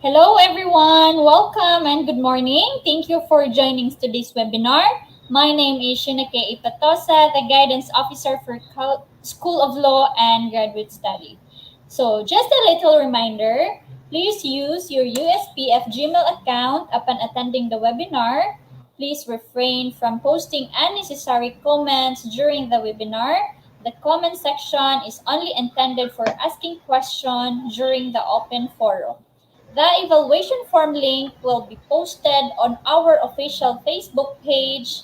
Hello everyone, welcome and good morning. Thank you for joining today's webinar. My name is Shinake Ipatosa, the Guidance Officer for School of Law and Graduate Study. So just a little reminder, please use your USPF Gmail account upon attending the webinar. Please refrain from posting unnecessary comments during the webinar. The comment section is only intended for asking questions during the open forum. The evaluation form link will be posted on our official Facebook page.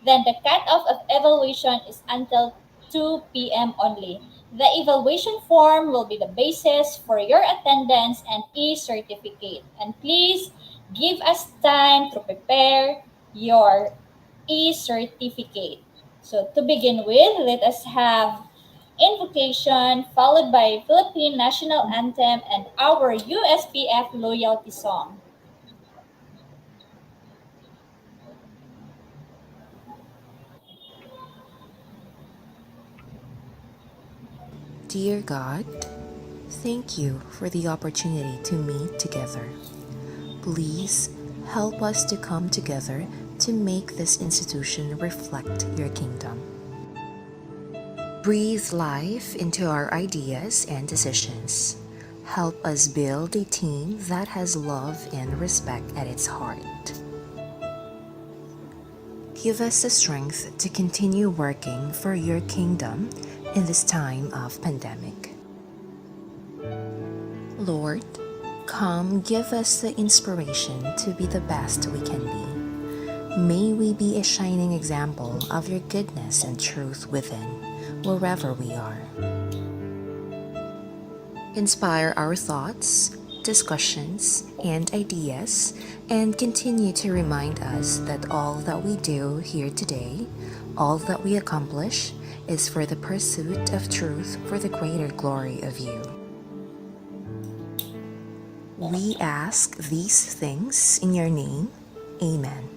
Then the cutoff of evaluation is until 2 p.m. only. The evaluation form will be the basis for your attendance and e-certificate. And please give us time to prepare your e-certificate. So to begin with, let us have invocation followed by Philippine National Anthem and our USPF loyalty song. Dear God, thank you for the opportunity to meet together. Please help us to come together to make this institution reflect your kingdom. Breathe life into our ideas and decisions. Help us build a team that has love and respect at its heart. Give us the strength to continue working for your kingdom in this time of pandemic. Lord, come give us the inspiration to be the best we can be. May we be a shining example of your goodness and truth within, wherever we are. Inspire our thoughts, discussions, and ideas, and continue to remind us that all that we do here today, all that we accomplish, is for the pursuit of truth for the greater glory of you. We ask these things in your name. Amen.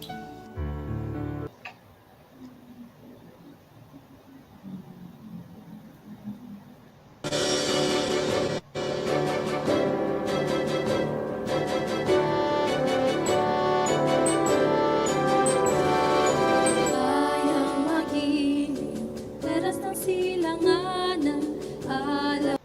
Kayang maging teras ng silanganan, alam.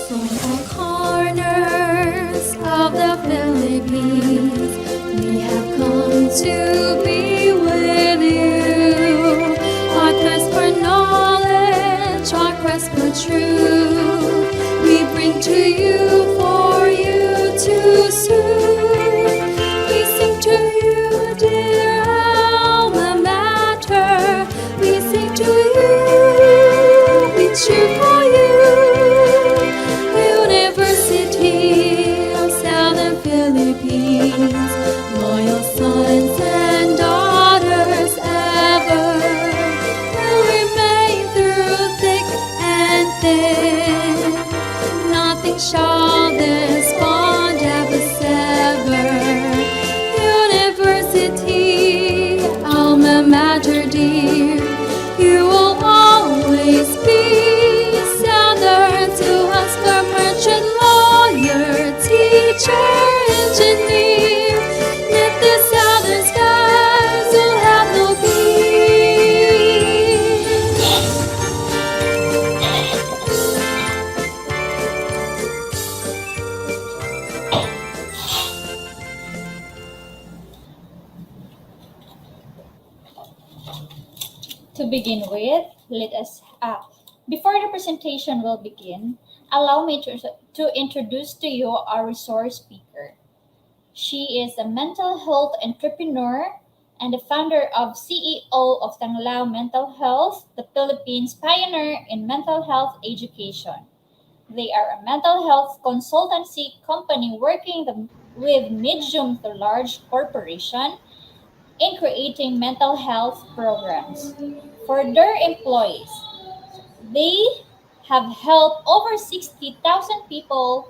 From all corners of the Philippines, we have come to be with you. Our quest for knowledge, our quest for truth, we bring to you for you to soothe. We sing to you, dear alma mater. We sing to you, we cheer for you. University of Southern Philippines, loyal sons and daughters ever will remain through thick and thin. Nothing shall this bond ever sever. University, alma mater dear, you will always be sounder to us, for merchant, lawyer, teacher, engineer. Knit the southern skies will have no peace. To begin with, let us before the presentation will begin, allow me to introduce to you our resource speaker. She is a mental health entrepreneur and the founder of CEO of Tanglao Mental Health, the Philippines pioneer in mental health education. They are a mental health consultancy company working with medium to large corporation in creating mental health programs for their employees. They have helped over 60,000 people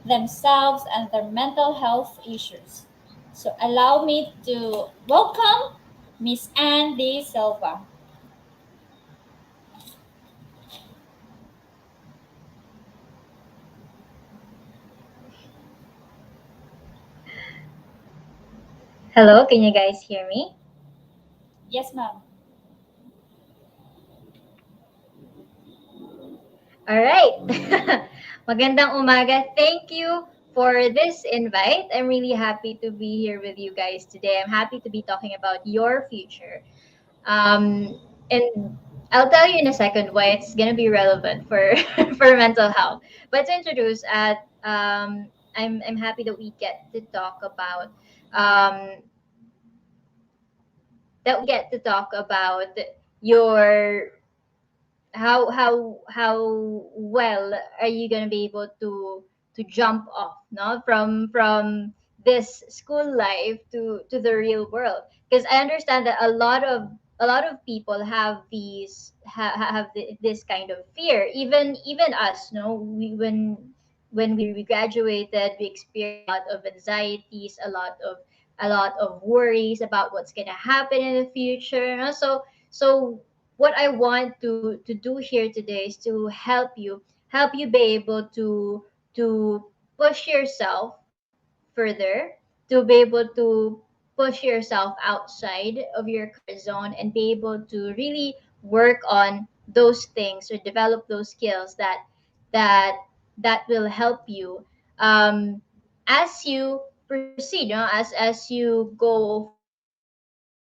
themselves and their mental health issues. So allow me to welcome Miss Anne De Silva. Hello, can you guys hear me? Yes, ma'am. All right. Magandang umaga. Thank you for this invite. I'm really happy to be here with you guys today. I'm happy to be talking about your future. And I'll tell you in a second why it's gonna be relevant for for mental health. But to introduce, I'm happy that we get to talk about um, your how well are you gonna be able to jump off no from this school life to the real world, because I understand that a lot of people have this kind of fear. Even us, no, when we graduated, we experienced a lot of anxieties, a lot of worries about what's gonna happen in the future, no? So what I want to do here today is to help you be able to push yourself further, to be able push yourself outside of your comfort zone and be able to really work on those things or develop those skills that that will help you as you proceed, as you go forward in your studies.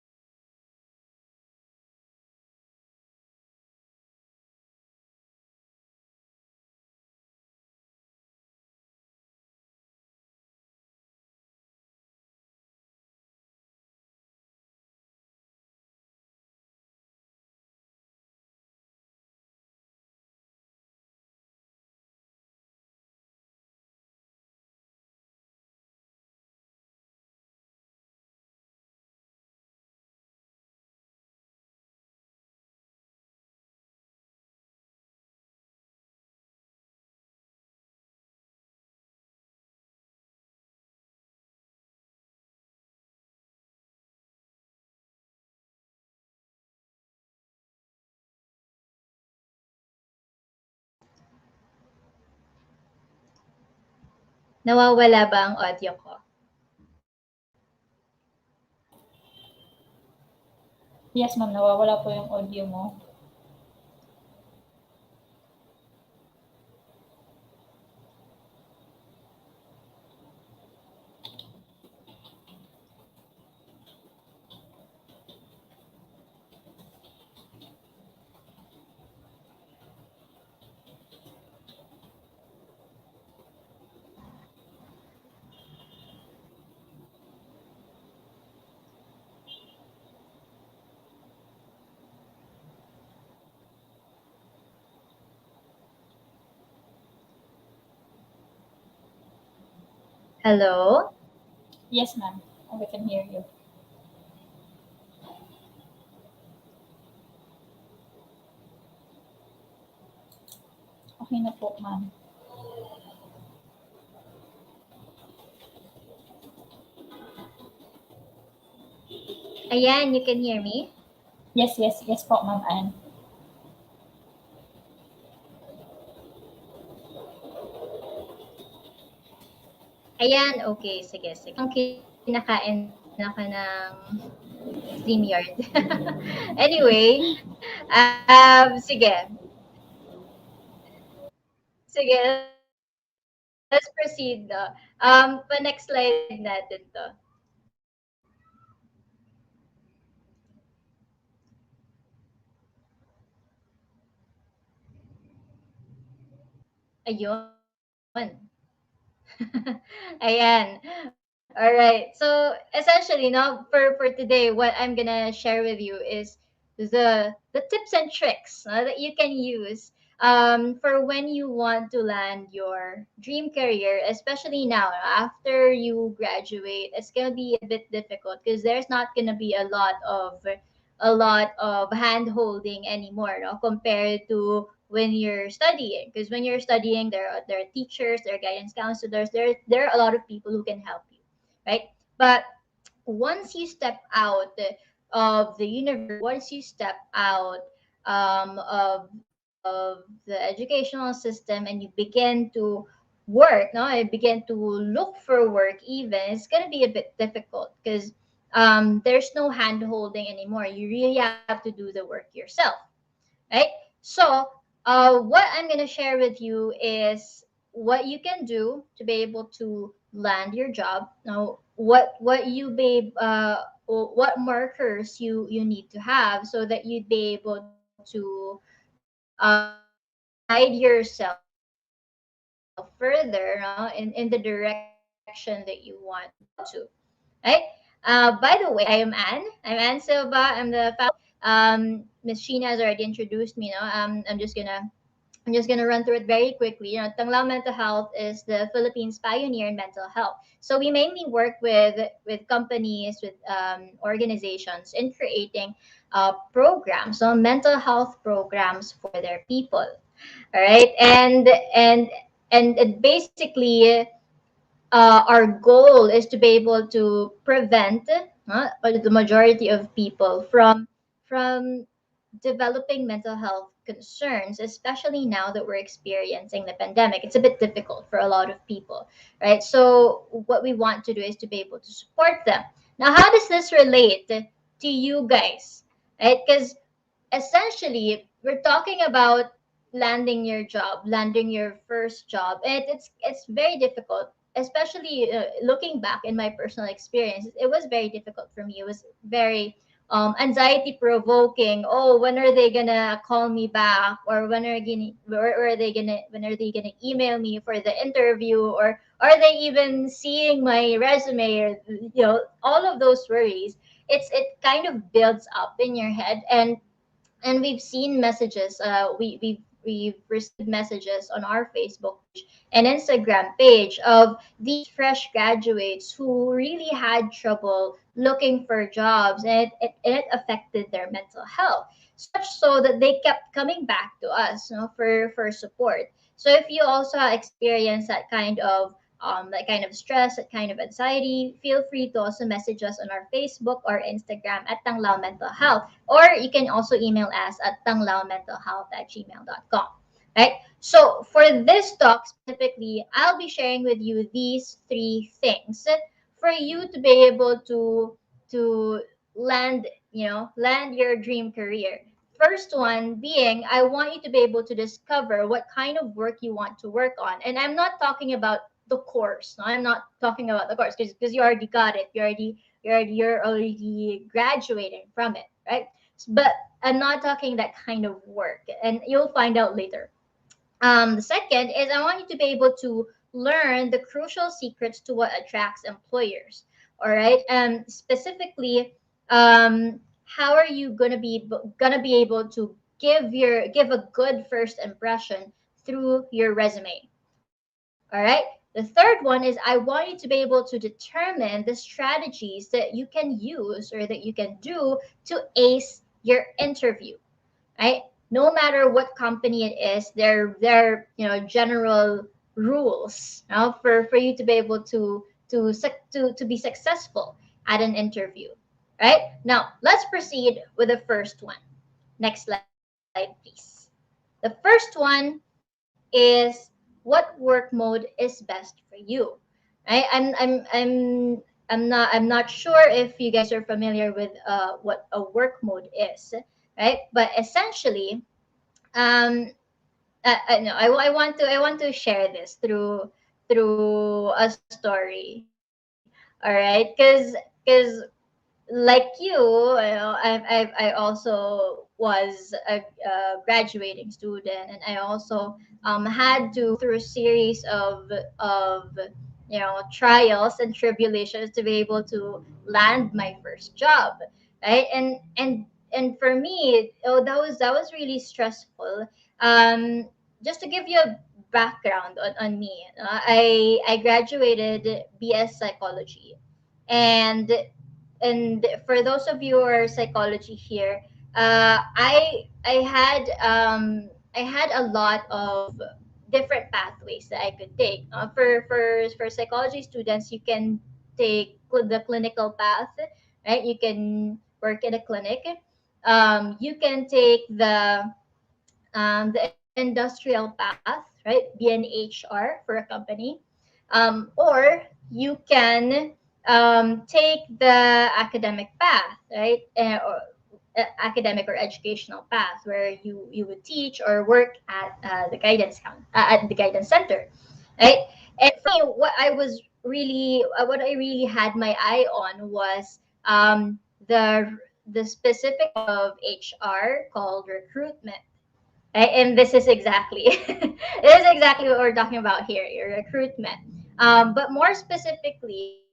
Nawawala ba ang audio ko? Yes, ma'am. Nawawala po yung audio mo. Hello? Yes, ma'am. We can hear you. Okay na po, ma'am. Ayan, you can hear me? Yes po, ma'am Anne. Ayan, okay. Sige, sige. Ang kinakain ako ng StreamYard. Anyway, sige. Sige, let's proceed. No? Pa-next slide natin to. Ayun. Ayan. All right. So essentially, no, for today, what I'm gonna share with you is the tips and tricks that you can use for when you want to land your dream career, especially now after you graduate. It's gonna be a bit difficult because there's not gonna be a lot of hand holding anymore, no, compared to when you're studying. Because when you're studying, there are teachers, there are guidance counselors, there are a lot of people who can help you, right? But once you step out of the university, once you step out of the educational system and you begin to work, no, I begin to look for work. Even it's gonna be a bit difficult because there's no hand holding anymore. You really have to do the work yourself, right? So, what I'm gonna share with you is what you can do to be able to land your job. Now, what you be what markers you need to have so that you'd be able to guide yourself further, no, in the direction that you want to go to, right? By the way, I'm Anne Silva. I'm the founder. Miss Sheena has already introduced me. No, I'm just gonna run through it very quickly. Tanglao Mental Health is the Philippines pioneer in mental health. So we mainly work with companies, with organizations in creating programs, so mental health programs for their people. All right, and it basically our goal is to be able to prevent the majority of people from developing mental health concerns, especially now that we're experiencing the pandemic. It's a bit difficult for a lot of people, right? So what we want to do is to be able to support them. Now, how does this relate to you guys? Right? Because essentially we're talking about landing your job, landing your first job, and it's very difficult, especially looking back in my personal experience. It was very difficult for me. It was very anxiety provoking. Oh, when are they gonna call me back, or when are they gonna email me for the interview, or are they even seeing my resume, or all of those worries. It kind of builds up in your head, and we've seen messages. We've received messages on our Facebook page and Instagram page of these fresh graduates who really had trouble looking for jobs, and it affected their mental health, so much so that they kept coming back to us, for support. So if you also experience that kind of stress, that kind of anxiety, feel free to also message us on our Facebook or Instagram at Tanglao Mental Health, or you can also email us at tanglaumentalhealth@gmail.com. Right? So for this talk specifically, I'll be sharing with you these three things for you to be able to land, land your dream career. First one being, I want you to be able to discover what kind of work you want to work on. And I'm not talking about the course. No, I'm not talking about the course because you already got it. You're already graduating from it, right? But I'm not talking that kind of work, and you'll find out later. The second is, I want you to be able to learn the crucial secrets to what attracts employers. All right, specifically, how are you gonna be able to give a good first impression through your resume? All right. The third one is, I want you to be able to determine the strategies that you can use or that you can do to ace your interview, right? No matter what company it is, there general rules, for you to be able to be successful at an interview, right? Now let's proceed with the first one. Next slide, please. The first one is, what work mode is best for you, right? I'm not sure if you guys are familiar with what a work mode is, right? But essentially, um no, I want to share this through a story. All right, because like I also was a graduating student, and I also had to go through a series of trials and tribulations to be able to land my first job, right? And for me, that was really stressful. Just to give you a background on me, I graduated BS psychology, and for those of you who are psychology here, I had a lot of different pathways that I could take. For psychology students, you can take the clinical path, right? You can work in a clinic. You can take the industrial path, right? Be an HR for a company, or you can take the academic path, right? Academic or educational path, where you would teach or work at at the guidance center, right? And for me, what I really had my eye on was the specific type of HR called recruitment. Right? And this is exactly this is exactly what we're talking about here, your recruitment. But more specifically,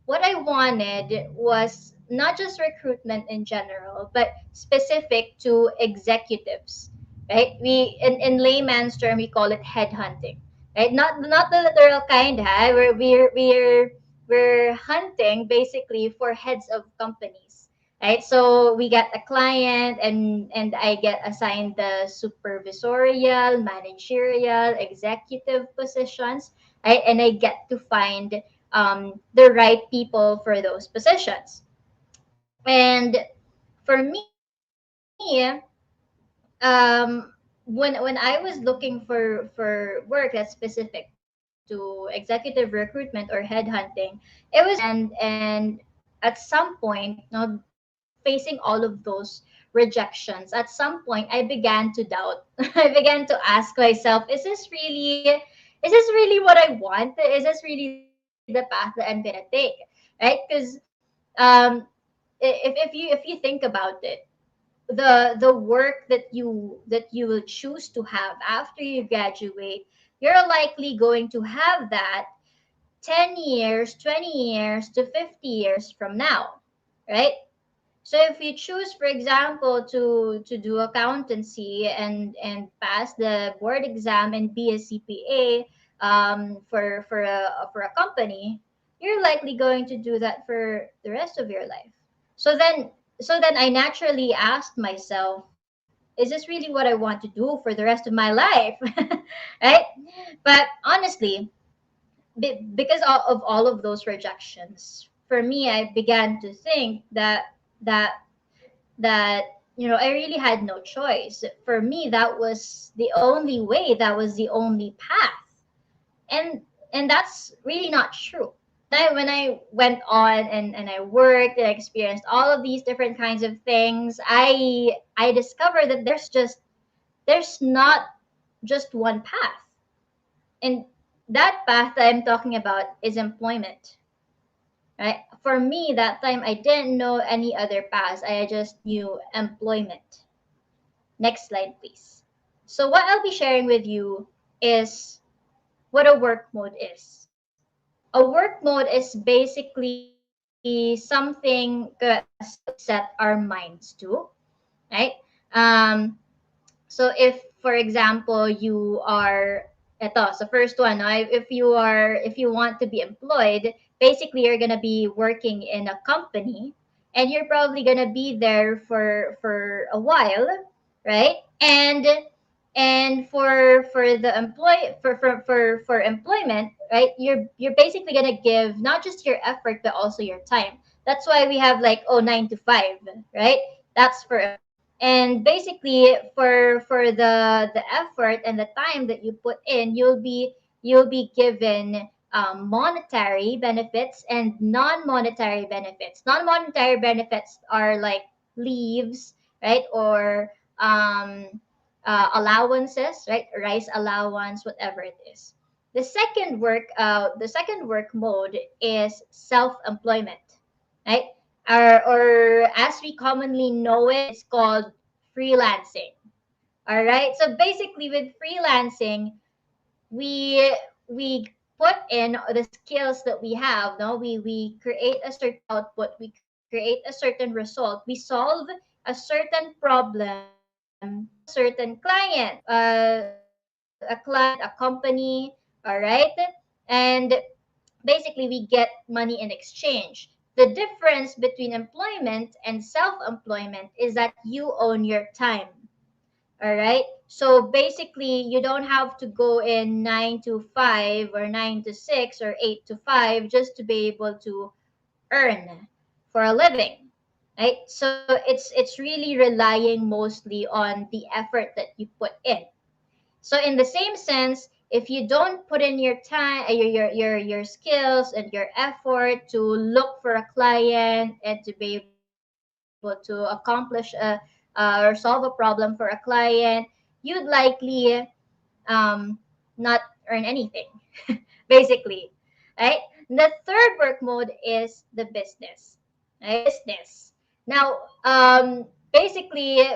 what I wanted was not just recruitment in general, but specific to executives. Right? In layman's term, we call it headhunting. Right? Not the literal kind, huh? We're hunting basically for heads of companies, right? So we get a client, and I get assigned the supervisorial, managerial, executive positions, right? And I get to find the right people for those positions. And for me, when I was looking for work that's specific to executive recruitment or headhunting, it was at some point, facing all of those rejections, at some point I began to doubt. I began to ask myself, is this really what I want? Is this really the path that I'm gonna take? Right? Because um if you think about it, the work that you will choose to have after you graduate, you're likely going to have that 10 years, 20 years to 50 years from now, right? So if you choose, for example, to do accountancy and pass the board exam and be a CPA, for a company, you're likely going to do that for the rest of your life. So then I naturally asked myself, is this really what I want to do for the rest of my life? Right? But honestly, because of all of those rejections, for me, I began to think that that I really had no choice. For me, that was the only way, that was the only path. And that's really not true. When I went on and I worked and I experienced all of these different kinds of things, I discovered that there's not just one path. And that path that I'm talking about is employment. Right? For me, that time I didn't know any other paths. I just knew employment. Next slide, please. So what I'll be sharing with you is what a work mode is. A work mode is basically something that we set our minds to, right? Um, so if, for example, you are ito, so first one, no, if you want to be employed, basically you're gonna be working in a company, and you're probably gonna be there for a while, right? And for the for employment, right? You're basically gonna give not just your effort but also your time. That's why we have like, oh, 9 to 5, right? That's for employment. And basically for the effort and the time that you put in, you'll be given monetary benefits and non-monetary benefits. Non-monetary benefits are like leaves, right? Or allowances, right? Rice allowance, whatever it is. The second work mode is self-employment, right? Or as we commonly know it, it's called freelancing. All right. So basically, with freelancing, we we put in the skills that we have. No, we create a certain output. We create a certain result. We solve a certain problem for a certain client, a client, a company. All right, and basically we get money in exchange. The difference between employment and self-employment is that you own your time. All right. So basically, you don't have to go in 9 to 5 or 9 to 6 or 8 to 5 just to be able to earn for a living. Right. So it's really relying mostly on the effort that you put in. So in the same sense, if you don't put in your time, your skills and your effort to look for a client and to be able to accomplish or solve a problem for a client, you'd likely not earn anything, basically, right? The third work mode is the business, right? Business. Now, basically,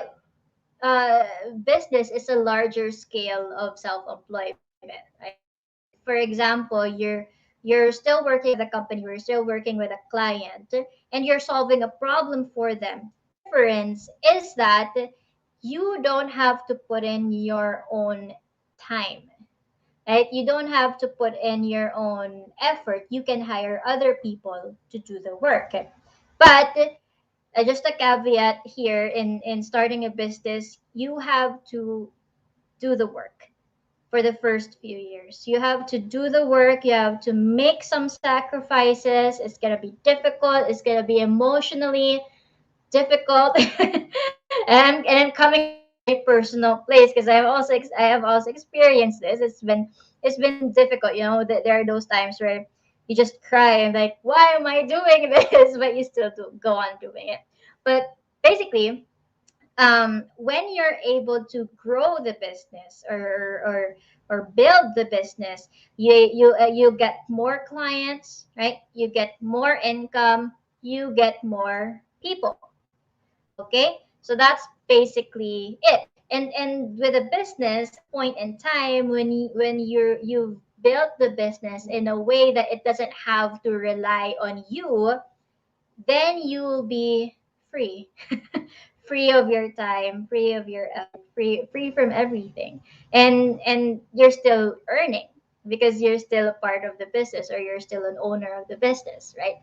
uh, business is a larger scale of self-employment, right? For example, you're still working with a company, you're still working with a client, and you're solving a problem for them. The difference is that you don't have to put in your own time, right? You don't have to put in your own effort. You can hire other people to do the work. But just a caveat here, in starting a business, you have to do the work for the first few years. You have to do the work, you have to make some sacrifices. It's going to be difficult, it's going to be emotionally difficult. And I'm coming from a very personal place because I have also experienced this. It's been difficult, there are those times where you just cry and like, why am I doing this? But you still do go on doing it. But basically, when you're able to grow the business, or build the business, you get more clients, right? You get more income, you get more people. Okay, so that's basically it. And with a business, at some point in time, when you've built the business in a way that it doesn't have to rely on you, then you'll be free. Free of your time, free of your effort, free from everything. And you're still earning because you're still a part of the business, or you're still an owner of the business, right?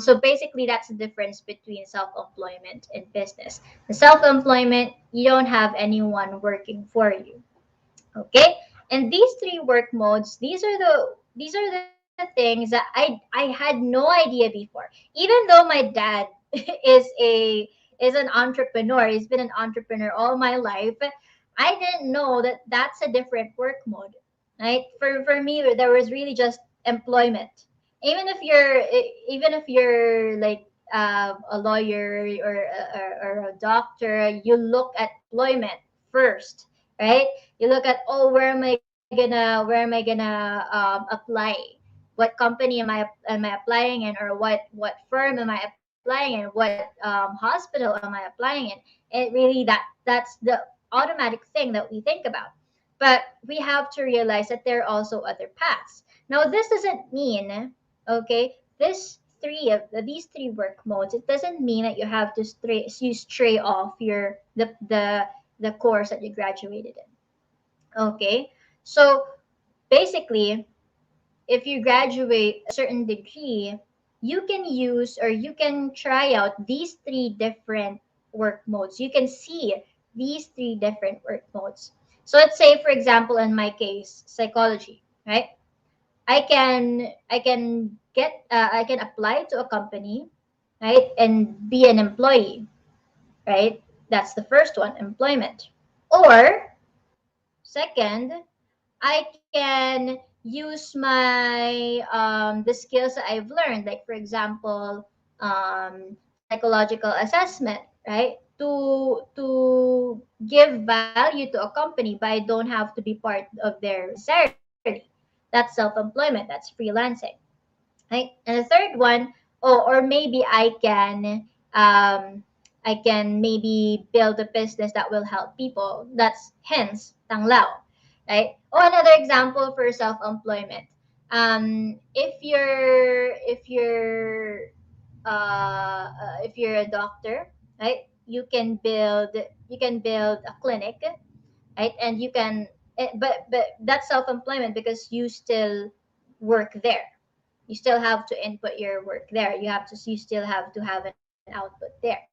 So basically, that's the difference between self-employment and business. The self-employment, you don't have anyone working for you. Okay, and these three work modes, these are the things that I had no idea before. Even though my dad is a is an entrepreneur, he's been an entrepreneur all my life, I didn't know that that's a different work mode, right? For me, there was really just employment. Even if you're like a lawyer, or a doctor, you look at employment first, right? You look at, oh, where am I gonna apply, what company am I applying in, or what firm am I applying in, what hospital am I applying in. It really, that's the automatic thing that we think about. But we have to realize that there are also other paths. Now, this doesn't mean, okay, these three work modes, it doesn't mean that you have to stray off the course that you graduated in. Okay, so basically, if you graduate a certain degree, you can use, or you can try out these three different work modes. You can see these three different work modes. So let's say, for example, in my case, psychology, right? I can apply to a company, right, and be an employee, right? That's the first one, employment. Or second, I can use my the skills that I've learned, like for example, psychological assessment, right? To give value to a company, but I don't have to be part of their necessarily. That's self-employment. That's freelancing, right? And the third one, or maybe I can maybe build a business that will help people. That's hence tanglao, right? Oh, another example for self-employment. If you're a doctor, right? You can build a clinic, right? And you can, but that's self-employment because you still work there. You still have to input your work there. You still have to have an output there.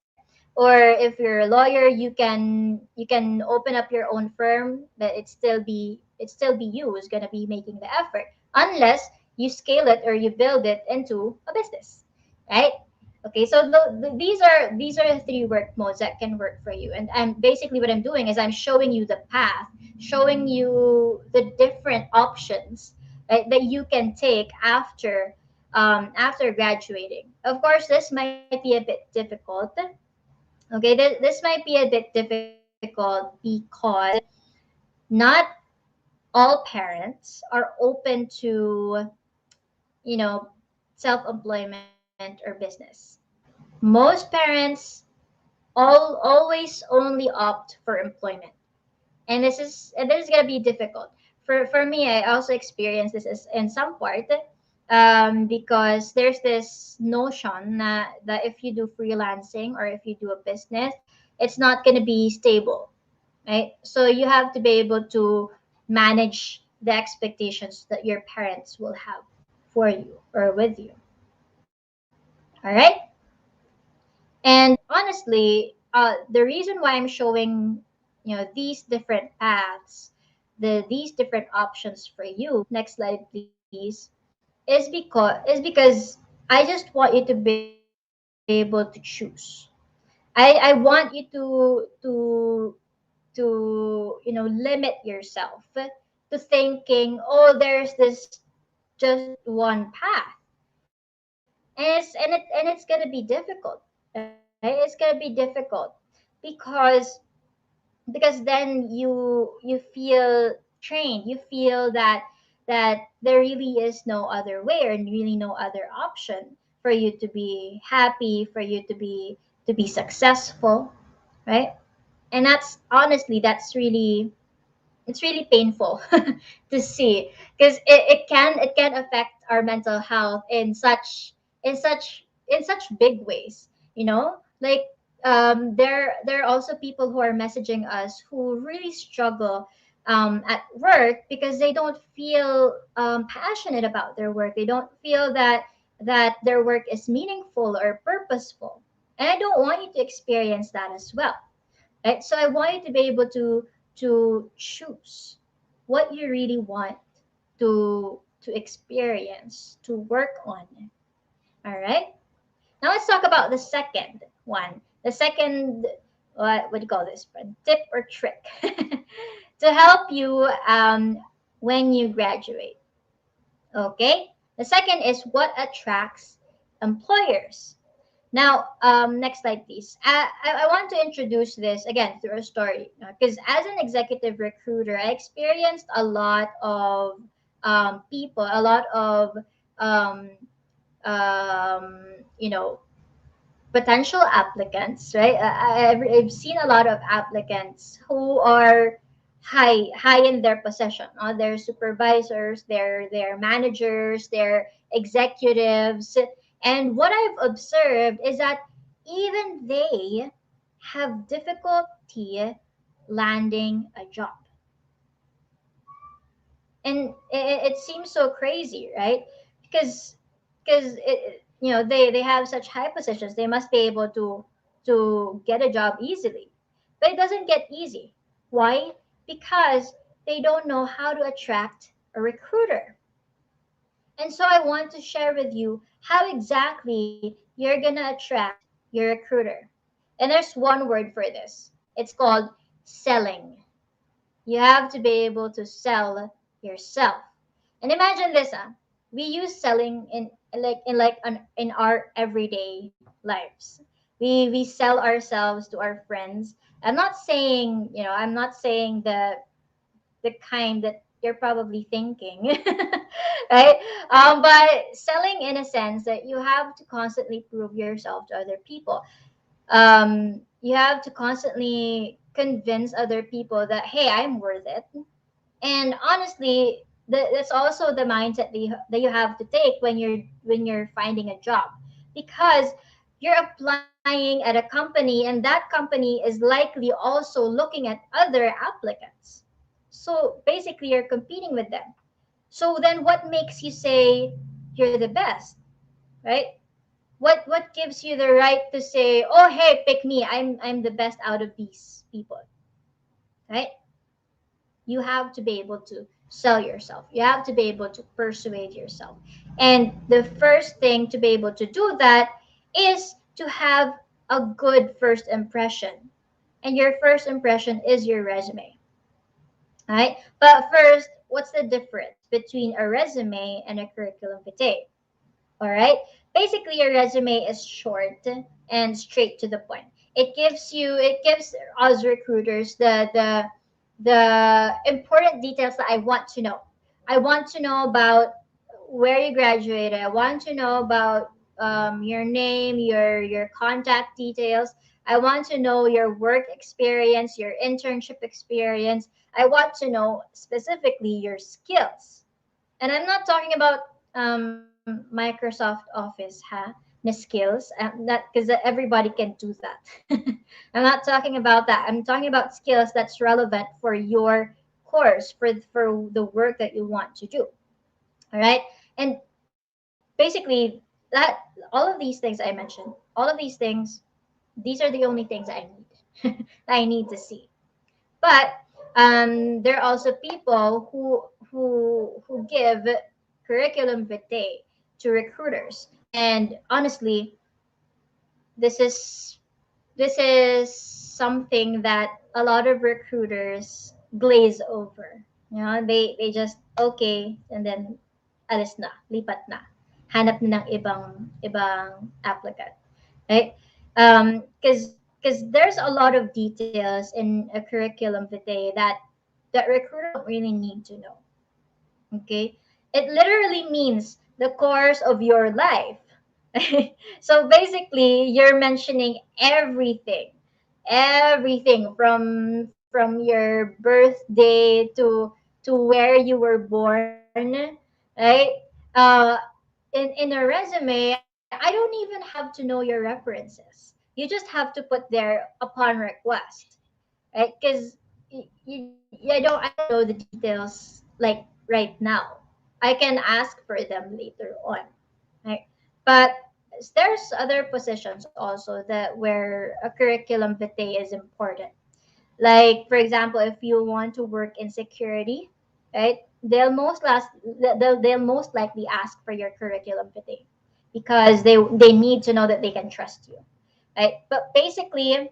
Or if you're a lawyer, you can open up your own firm, but it still be you who's going to be making the effort, unless you scale it or you build it into a business, right? Okay, so these are the three work modes that can work for you. And I'm basically, what I'm doing is I'm showing you the path, showing you the different options, right, that you can take after graduating. Of course, this might be a bit difficult. Okay, this might be a bit difficult because not all parents are open to, you know, self-employment or business. Most parents always only opt for employment. And this is gonna be difficult. For me, I also experienced this in some part, because there's this notion that if you do freelancing or if you do a business, it's not gonna be stable, right? So you have to be able to manage the expectations that your parents will have for you or with you. All right. And honestly, the reason why I'm showing, these different paths, these different options for you. Next slide, please. Is because I just want you to be able to choose. I want you to limit yourself to thinking, oh, there's this just one path. And it's gonna be difficult, right? It's gonna be difficult because then you feel trained. You feel that there really is no other way, or really no other option for you to be happy, for you to be successful, right? And that's honestly, that's really, it's really painful to see, because it can affect our mental health in such big ways, like, there are also people who are messaging us who really struggle at work because they don't feel passionate about their work. They don't feel that their work is meaningful or purposeful, and I don't want you to experience that as well, right? So I want you to be able to choose what you really want to experience, to work on. All right. Now let's talk about the second one. The second, what do you call this? A tip or trick to help you when you graduate. Okay. The second is what attracts employers. Now, next slide, please. I want to introduce this again through a story, because as an executive recruiter, I experienced a lot of people, a lot of um, you know, potential applicants, right? I've seen a lot of applicants who are high in their position. They're supervisors, they're managers, they're executives, and what I've observed is that even they have difficulty landing a job, and it seems so crazy, right? Because they have such high positions, they must be able to get a job easily, but it doesn't get easy. Why? Because they don't know how to attract a recruiter. And so I want to share with you how exactly you're gonna attract your recruiter. And there's one word for this, it's called selling. You have to be able to sell yourself. And imagine this, we use selling in our everyday lives. We sell ourselves to our friends. I'm not saying the kind that you're probably thinking, right? But selling in a sense that you have to constantly prove yourself to other people. You have to constantly convince other people that, hey, I'm worth it. And honestly, that's also the mindset that you have to take when you're finding a job, because you're applying at a company, and that company is likely also looking at other applicants. So basically, you're competing with them. So then, what makes you say you're the best, right? What gives you the right to say, oh, hey, pick me, I'm the best out of these people, right? You have to be able to sell yourself. You have to be able to persuade yourself. And the first thing to be able to do that is to have a good first impression. And your first impression is your resume. Right? But first, what's the difference between a resume and a curriculum vitae? All right. Basically, a resume is short and straight to the point. It gives us recruiters the important details that I want to know. I want to know about where you graduated. I want to know about your name, your contact details. I want to know your work experience, your internship experience. I want to know specifically your skills. And I'm not talking about Microsoft Office, the skills, that because everybody can do that. I'm not talking about that. I'm talking about skills that's relevant for your course, for the work that you want to do. All right, and basically that all of these things I mentioned, all of these things, these are the only things I need. I need to see. But there are also people who give curriculum vitae to recruiters, and honestly, this is this is something that a lot of recruiters glaze over. They just okay, and then alis na, lipat na. Hanap na ng ibang applicant, right? Because there's a lot of details in a curriculum vitae that recruiter don't really need to know. Okay, it literally means the course of your life. So basically, you're mentioning everything from your birthday to where you were born, right? Uh, in a resume, I don't even have to know your references. You just have to put there upon request, right? Because I don't know the details like right now. I can ask for them later on, right? But there's other positions also that where a curriculum vitae is important. Like for example, if you want to work in security, right? They'll most likely ask for your curriculum vitae because they need to know that they can trust you, right? But basically,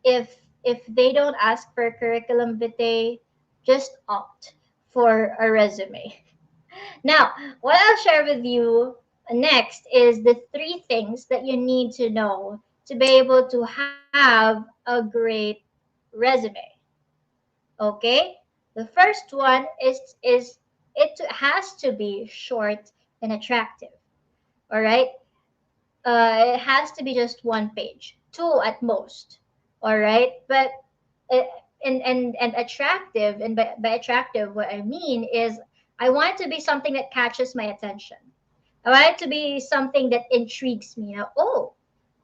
if they don't ask for curriculum vitae, just opt for a resume. Now, what I'll share with you next is the three things that you need to know to be able to have a great resume. Okay? The first one is it has to be short and attractive. All right? It has to be just one page, two at most. All right, but uh, and attractive, and by attractive, what I mean is I want it to be something that catches my attention. I want it to be something that intrigues me. Oh,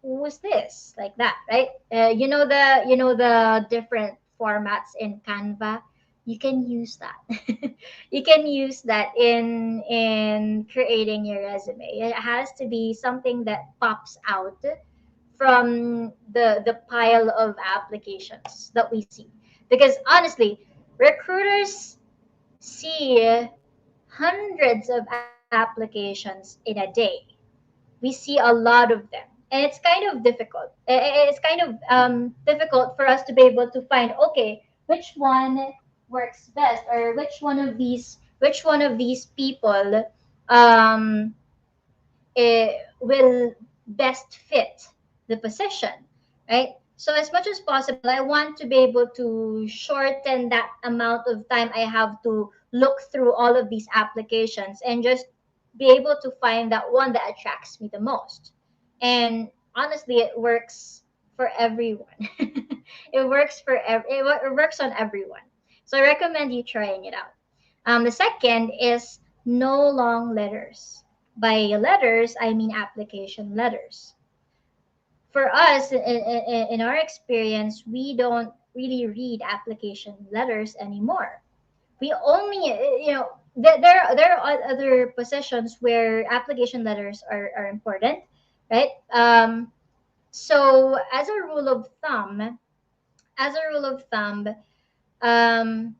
who was this? Like that, right? You know the different formats in Canva. You can use that. You can use that in creating your resume. It has to be something that pops out from the pile of applications that we see. Because honestly, recruiters see hundreds of applications in a day. We see a lot of them, and it's kind of difficult. It's kind of difficult for us to be able to find, okay, which one works best, or which one of these people um, will best fit the position, right? So as much as possible, I want to be able to shorten that amount of time I have to look through all of these applications and just be able to find that one that attracts me the most. And honestly, it works for everyone. It works on everyone. So I recommend you trying it out. The second is no long letters. By letters, I mean application letters. For us, in our experience, we don't really read application letters anymore. We only, there are other positions where application letters are important, right? So as a rule of thumb, um,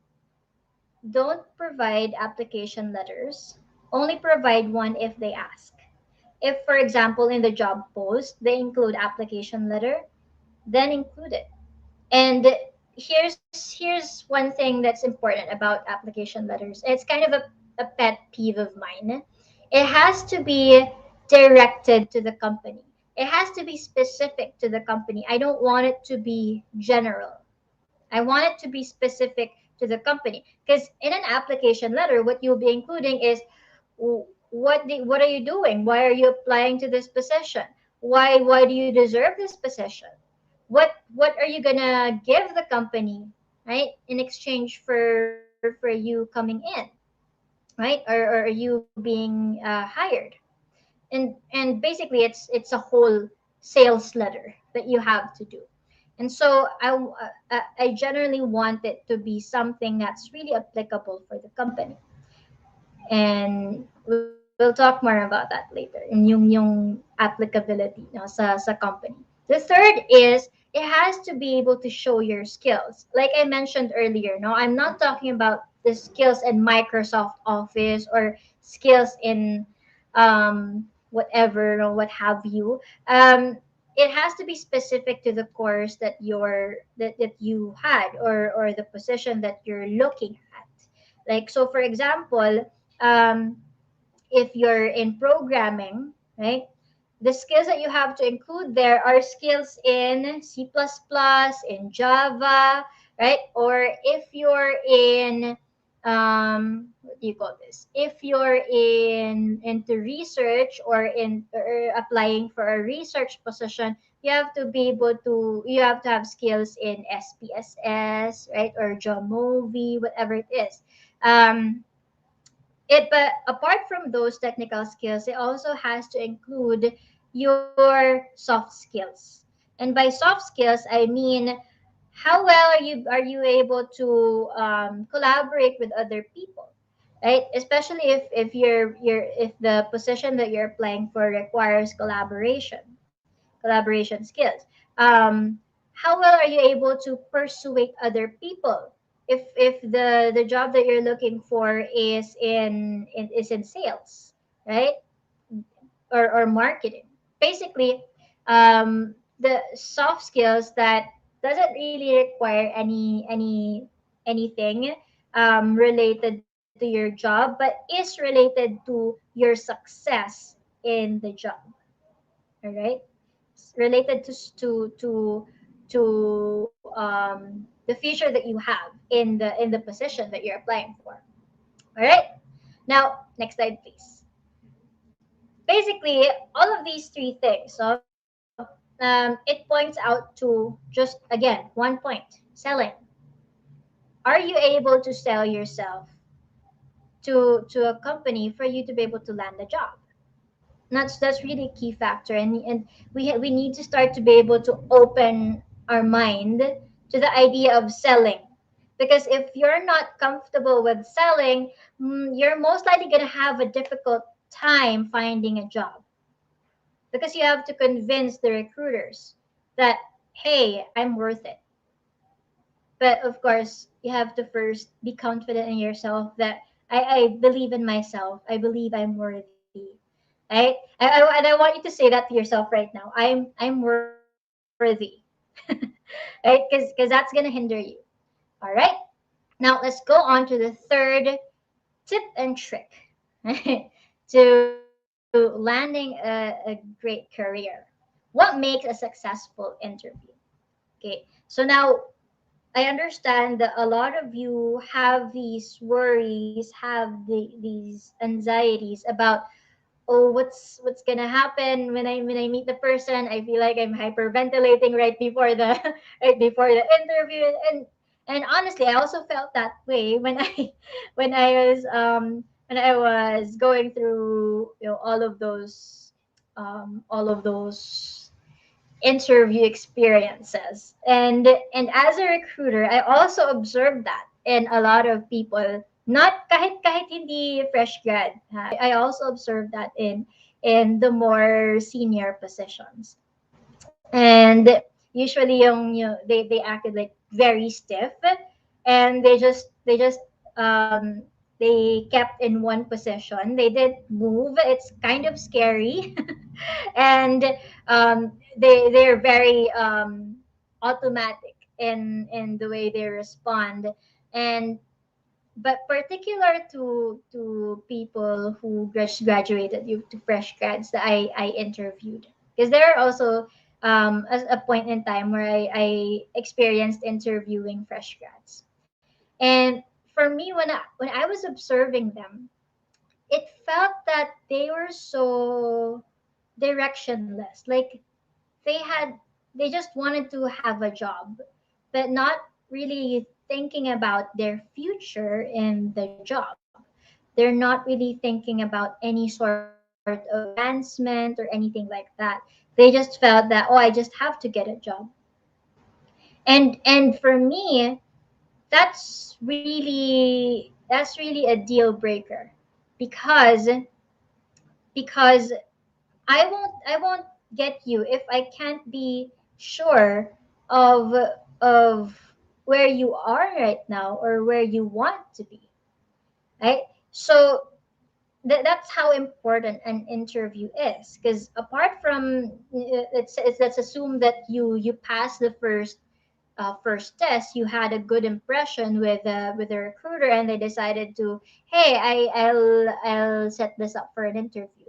don't provide application letters. Only provide one if they ask. If, for example, in the job post, they include application letter, then include it. And here's one thing that's important about application letters. It's kind of a pet peeve of mine. It has to be directed to the company. It has to be specific to the company. I don't want it to be general. I want it to be specific to the company. Because in an application letter, what you'll be including is what are you doing? Why are you applying to this position? Why do you deserve this position? What are you gonna give the company, right, in exchange for you coming in, right? Or are you being hired? And basically, it's a whole sales letter that you have to do. And so I generally want it to be something that's really applicable for the company, and we'll talk more about that later in yung applicability, no, sa company. The third is it has to be able to show your skills. Like I mentioned earlier, no, I'm not talking about the skills in Microsoft Office or skills in whatever or what have you. It has to be specific to the course that you had, or the position that you're looking at. Like, so for example, um if you're in programming, right? The skills that you have to include there are skills in C++, in Java, right? Or if you're in what do you call this? If you're in into research or in or applying for a research position, you have to have skills in SPSS, right? Or Jamovi, whatever it is. Um, but apart from those technical skills, it also has to include your soft skills. And by soft skills, I mean how well are you able to collaborate with other people, right? Especially if if the position that you're applying for requires collaboration skills. um how well are you able to persuade other people if the job that you're looking for is in sales, right? Or marketing. Basically, the soft skills that doesn't really require anything related to your job, but is related to your success in the job. All right, related to the future that you have in the position that you're applying for. All right. Now, next slide, please. Basically, all of these three things, so it points out to just again one point: selling. Are you able to sell yourself to a company for you to be able to land a job? That's really a key factor, and we need to start to be able to open our mind to the idea of selling, because if you're not comfortable with selling, you're most likely going to have a difficult time finding a job, because you have to convince the recruiters that, hey, I'm worth it. But of course, you have to first be confident in yourself that I believe in myself. I believe I'm worthy. Right? And I want you to say that to yourself right now. I'm worthy. Right? Because that's gonna hinder you. All right. Now let's go on to the third tip and trick, right? To landing a great career. What makes a successful interview? Okay. So now I understand that a lot of you have these worries, have these anxieties about, oh, what's gonna happen when I meet the person. I feel like I'm hyperventilating right before the right before the interview, and honestly, I also felt that way when I when I was going through, all of those interview experiences. And as a recruiter, I also observed that in a lot of people, not kahit hindi fresh grad, I also observed that in the more senior positions. And usually they acted like very stiff, and they just um they kept in one position. They didn't move. It's kind of scary. And they're very automatic in the way they respond. And but particular to people who graduated, you to fresh grads that I interviewed, because there are also a point in time where I experienced interviewing fresh grads. And for me, when I was observing them, it felt that they were so directionless. Like they just wanted to have a job, but not really thinking about their future in the job. They're not really thinking about any sort of advancement or anything like that. They just felt that, oh, I just have to get a job. And for me, that's really a deal breaker, because because I won't get you if I can't be sure of of where you are right now or where you want to be, right? So that's how important an interview is, because apart from let's assume that you pass the first first test, you had a good impression with the recruiter, and they decided to, hey, I'll set this up for an interview.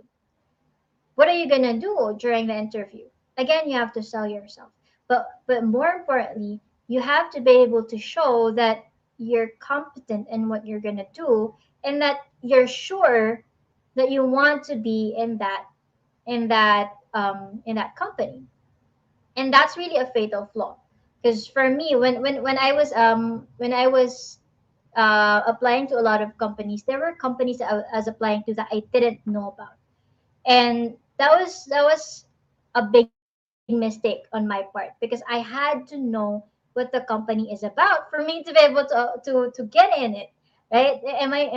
What are you gonna do during the interview? Again, you have to sell yourself. But more importantly, you have to be able to show that you're competent in what you're gonna do, and that you're sure that you want to be in that company. And that's really a fatal flaw. Because for me, when I was applying to a lot of companies, there were companies that I was applying to that I didn't know about, and that was a big mistake on my part, because I had to know what the company is about for me to be able to get in it, right? Am I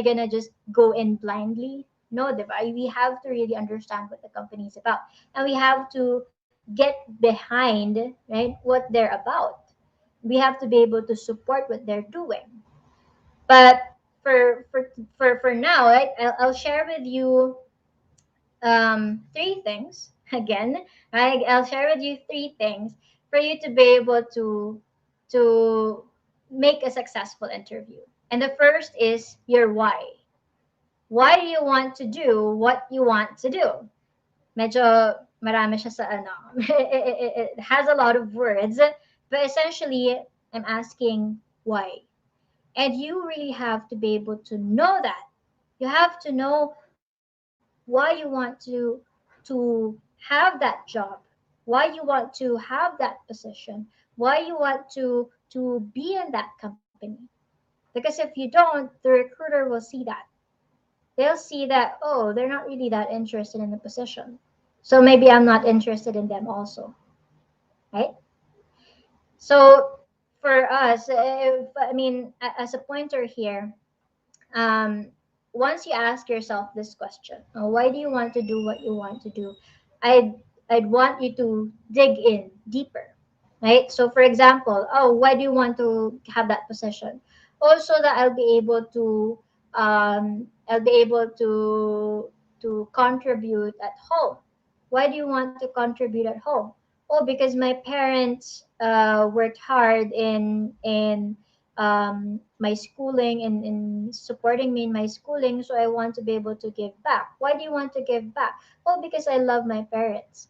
gonna just go in blindly? No, diba? We have to really understand what the company is about, and we have to get behind, right, what they're about. We have to be able to support what they're doing. But for now, right, I'll share with you three things again. I'll share with you three things for you to be able to make a successful interview. And the first is your why. Why do you want to do what you want to do? Medyo marami siya sa ano. It has a lot of words, but essentially I'm asking why. And you really have to be able to know that. You have to know why you want to have that job, why you want to have that position, why you want to be in that company. Because if you don't, the recruiter will see that. They'll see that, oh, they're not really that interested in the position. So maybe I'm not interested in them also, right? So for us, as a pointer here, um, once you ask yourself this question, why do you want to do what you want to do? I'd, I'd want you to dig in deeper, right? So, for example, oh, why do you want to have that position? Also, that I'll be able to contribute at home. Why do you want to contribute at home? Oh, because my parents worked hard in my schooling, and in supporting me in my schooling, so I want to be able to give back. Why do you want to give back? Oh, because I love my parents.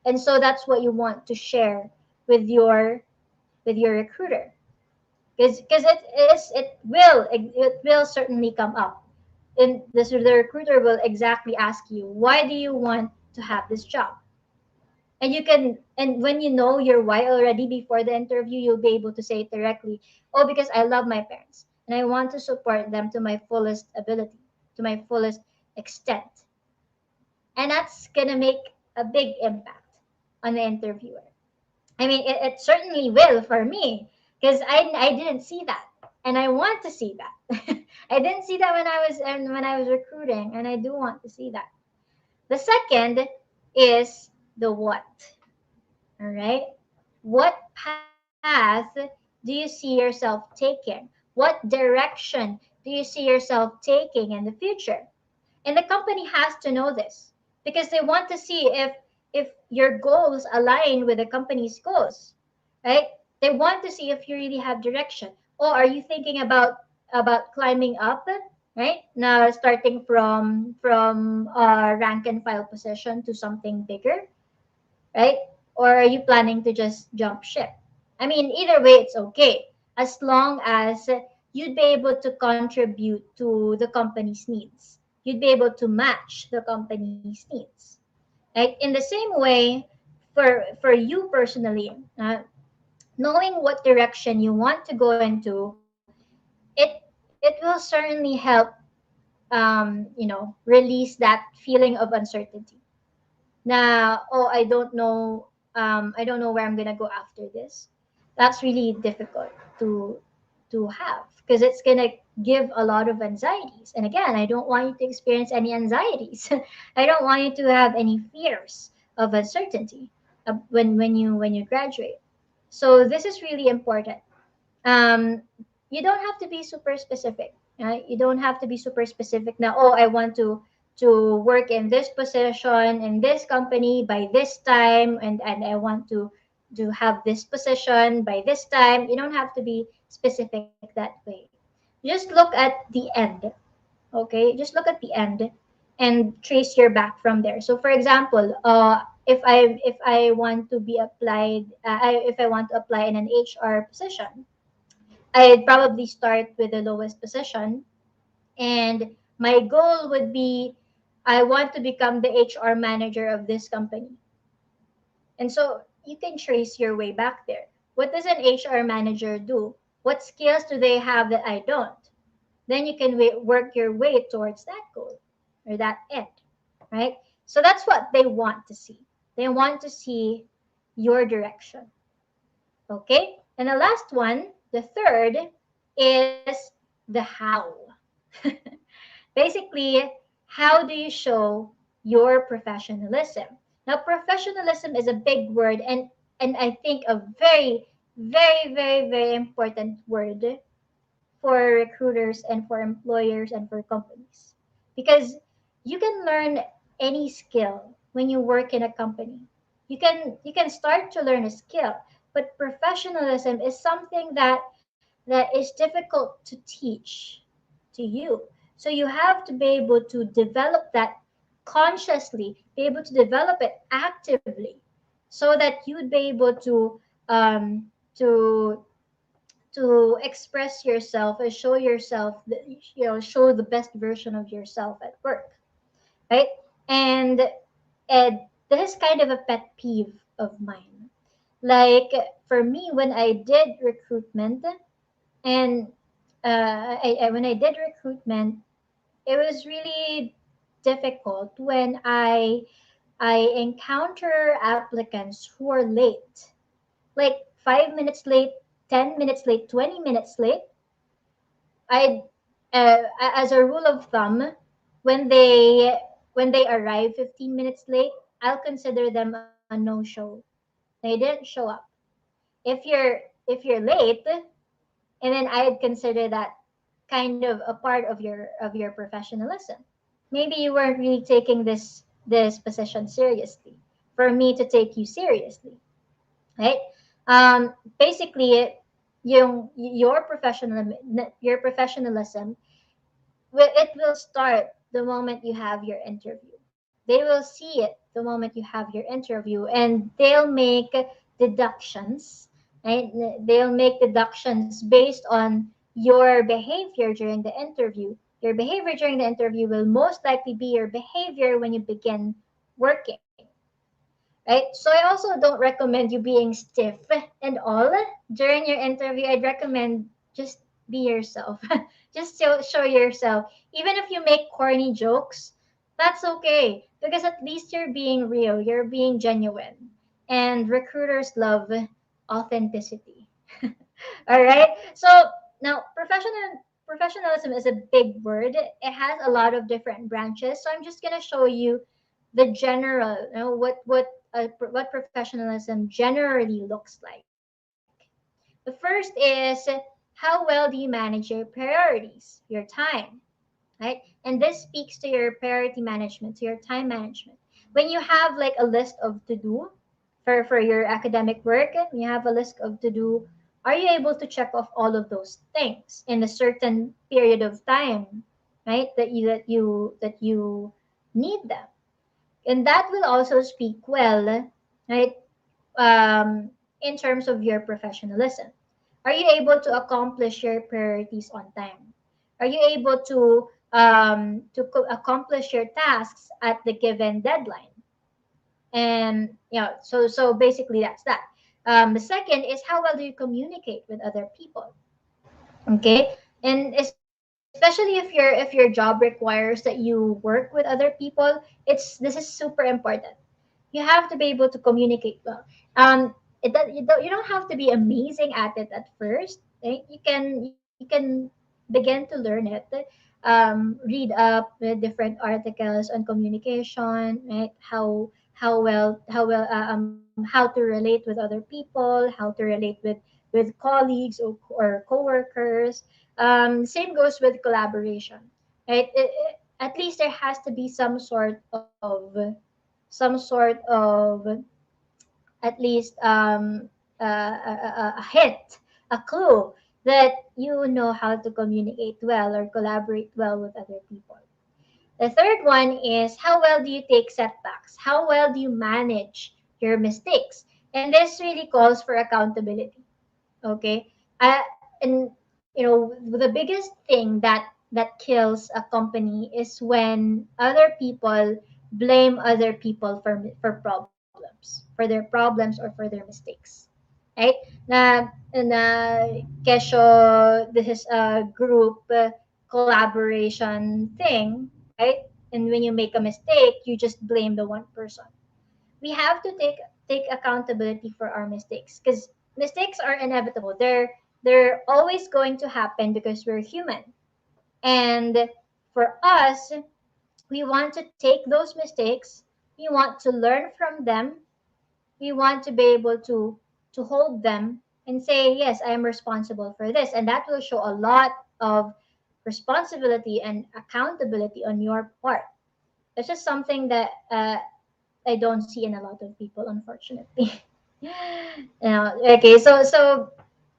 And so that's what you want to share with your recruiter, because it will certainly come up. And the recruiter will exactly ask you, why do you want to have this job? And when you know your why already before the interview, you'll be able to say it directly. Oh, because I love my parents and I want to support them to my fullest ability, to my fullest extent. And that's gonna make a big impact on the interviewer. I mean, it certainly will for me, because I didn't see that, and I want to see that. I didn't see that when I was recruiting, and I do want to see that. The second is the what. All right. What path do you see yourself taking? What direction do you see yourself taking in the future? And the company has to know this, because they want to see if your goals align with the company's goals, right? They want to see if you really have direction. Or are you thinking about climbing up, right? Now starting from a rank and file position to something bigger, right? Or are you planning to just jump ship? I mean, either way, it's okay, as long as you'd be able to contribute to the company's needs. You'd be able to match the company's needs, right? In the same way, for you personally, knowing what direction you want to go into, it will certainly help, release that feeling of uncertainty. Now, oh, I don't know where I'm gonna go after this. That's really difficult to have, because it's gonna give a lot of anxieties. And again, I don't want you to experience any anxieties. I don't want you to have any fears of uncertainty when you graduate. So this is really important. um, you don't have to be super specific. Right? You don't have to be super specific now. Oh, I want to work in this position in this company by this time, and I want to to have this position by this time. You don't have to be specific that way. Just look at the end. Okay, just look at the end and trace your back from there. So for example, if I want to be applied, if I want to apply in an HR position, I'd probably start with the lowest position, and my goal would be I want to become the HR manager of this company. And so you can trace your way back there. What does an HR manager do? What skills do they have that I don't? Then you can work your way towards that goal or that end, right? So that's what they want to see. They want to see your direction. Okay? And the last one, the third, is the how. Basically, how do you show your professionalism? Now, professionalism is a big word, and I think a very, very, very, very important word for recruiters and for employers and for companies, because you can learn any skill when you work in a company. You can start to learn a skill, but professionalism is something that is difficult to teach to you. So you have to be able to develop that consciously, be able to develop it actively, so that you would be able um, to express yourself and show yourself, show the best version of yourself at work, right? And and this is kind of a pet peeve of mine. Like, for me, when I did recruitment, and when I did recruitment, it was really difficult when I encounter applicants who are late, like 5 minutes late, 10 minutes late, 20 minutes late. I, as a rule of thumb, when they arrive 15 minutes late, I'll consider them a no show. They didn't show up. If you're late, and then I'd consider that kind of a part of your professionalism. Maybe you weren't really taking this position seriously for me to take you seriously, right? Basically, your professionalism, it will start the moment you have your interview. They will see it the moment you have your interview, and they'll make deductions, right? They'll make deductions based on your behavior during the interview. Your behavior during the interview will most likely be your behavior when you begin working, right? So I also don't recommend you being stiff and all during your interview. I'd recommend just be yourself. Just show yourself. Even if you make corny jokes, that's okay, because at least you're being real, you're being genuine. And recruiters love authenticity. All right? So now, professionalism is a big word. It has a lot of different branches. So I'm just going to show you the general, what professionalism generally looks like. The first is, how well do you manage your priorities, your time, right? And this speaks to your priority management, to your time management. When you have like a list of to do for your academic work, when you have a list of to do, are you able to check off all of those things in a certain period of time, right? That you need them, and that will also speak well, right? In terms of your professionalism. Are you able to accomplish your priorities on time? Are you able to accomplish your tasks at the given deadline? And so basically that's that. The second is, how well do you communicate with other people? Okay, and especially if your job requires that you work with other people, this is super important. You have to be able to communicate well. You don't have to be amazing at it at first, right? You can begin to learn it. Read up with different articles on communication, right? How to relate with other people, how to relate with colleagues or coworkers. Same goes with collaboration, right? At least there has to be some sort of at least a hint, a clue that you know how to communicate well or collaborate well with other people. The third one is how well do you take setbacks? How well do you manage your mistakes? And this really calls for accountability. Okay, and the biggest thing that kills a company is when other people blame other people for their problems or for their mistakes, right? Na kesyo this is a group collaboration thing, right? And when you make a mistake, you just blame the one person. We have to take accountability for our mistakes, because mistakes are inevitable. They're always going to happen because we're human. And for us, we want to take those mistakes, we want to learn from them, we want to be able to hold them and say, yes, I am responsible for this. And that will show a lot of responsibility and accountability on your part. It's just something that I don't see in a lot of people, unfortunately. Okay, so